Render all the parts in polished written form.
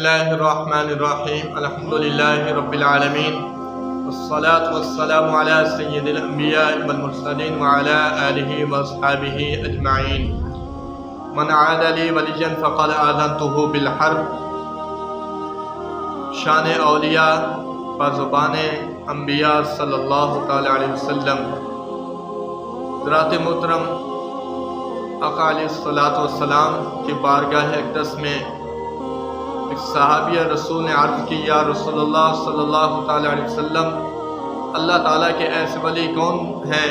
اللہ الرحمن الرحیم الحمد للہ رب العالمین والصلاة والسلام علی سید الانبیاء والمرسلین وعلی آلہ واصحابہ اجمعین من عاد لی ولیا فقد آذنتہ بالحرب۔ شان اولیاء بزبان انبیاء صلی اللہ تعالی علیہ وسلم۔ حضرات محترم آقا علیہ السلام کی بارگاہ اقدس میں ایک صحابیہ رسول نے عرض کی، یا رسول اللہ صلی اللہ تعالی علیہ وسلم، اللہ تعالیٰ کے ایسے ولی کون ہیں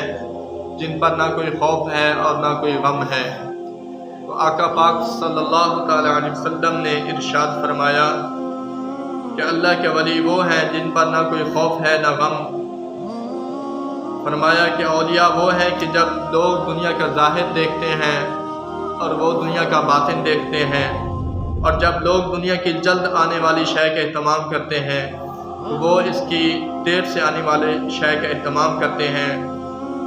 جن پر نہ کوئی خوف ہے اور نہ کوئی غم ہے؟ تو آقا پاک صلی اللہ تعالی علیہ وسلم نے ارشاد فرمایا کہ اللہ کے ولی وہ ہیں جن پر نہ کوئی خوف ہے نہ غم۔ فرمایا کہ اولیاء وہ ہیں کہ جب لوگ دنیا کا ظاہر دیکھتے ہیں اور وہ دنیا کا باطن دیکھتے ہیں، اور جب لوگ دنیا کی جلد آنے والی شے کا اہتمام کرتے ہیں تو وہ اس کی دیر سے آنے والے شے کا اہتمام کرتے ہیں۔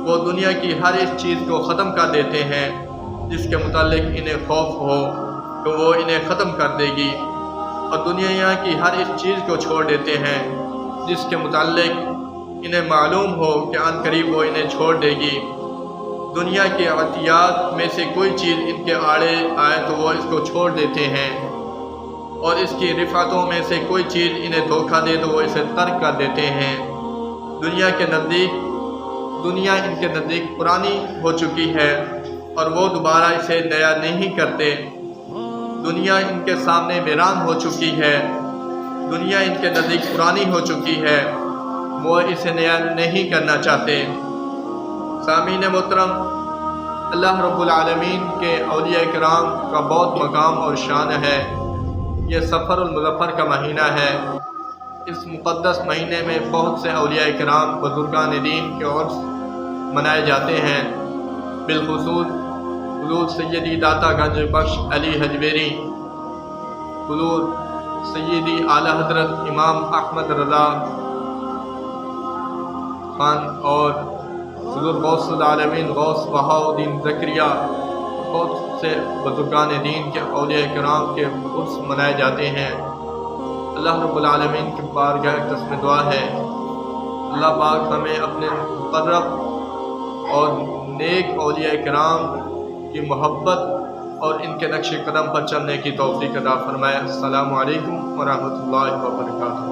وہ دنیا کی ہر اس چیز کو ختم کر دیتے ہیں جس کے متعلق انہیں خوف ہو تو وہ انہیں ختم کر دے گی، اور دنیا کی ہر اس چیز کو چھوڑ دیتے ہیں جس کے متعلق انہیں معلوم ہو کہ عن قریب وہ انہیں چھوڑ دے گی۔ دنیا کے عطیات میں سے کوئی چیز ان کے آڑے آئے تو وہ اس کو چھوڑ دیتے ہیں، اور اس کی رفعتوں میں سے کوئی چیز انہیں دھوکہ دے تو وہ اسے ترک کر دیتے ہیں۔ دنیا ان کے نزدیک پرانی ہو چکی ہے اور وہ دوبارہ اسے نیا نہیں کرتے۔ دنیا ان کے سامنے ویران ہو چکی ہے، دنیا ان کے نزدیک پرانی ہو چکی ہے، وہ اسے نیا نہیں کرنا چاہتے۔ سامعین محترم، اللہ رب العالمین کے اولیاء کرام کا بہت مقام اور شان ہے۔ یہ سفر المظفر کا مہینہ ہے۔ اس مقدس مہینے میں بہت سے اولیاء کرام بزرگان دین کے عرس منائے جاتے ہیں۔ بالخصوص حضور سیدی داتا گنج بخش علی حجویری، حضور سیدی اعلیٰ حضرت امام احمد رضا خان اور حضور غوث العالمین غوث بہاؤالدین زکریا، بہت سے بزرگان دین کے اولیاء کرام کے عرس منائے جاتے ہیں۔ اللہ رب العالمین کی بارگاہ اقدس میں دعا ہے، اللہ پاک ہمیں اپنے مقرب اور نیک اولیاء کرام کی محبت اور ان کے نقش قدم پر چلنے کی توفیق عطا فرمائے۔ السلام علیکم ورحمۃ اللہ وبرکاتہ۔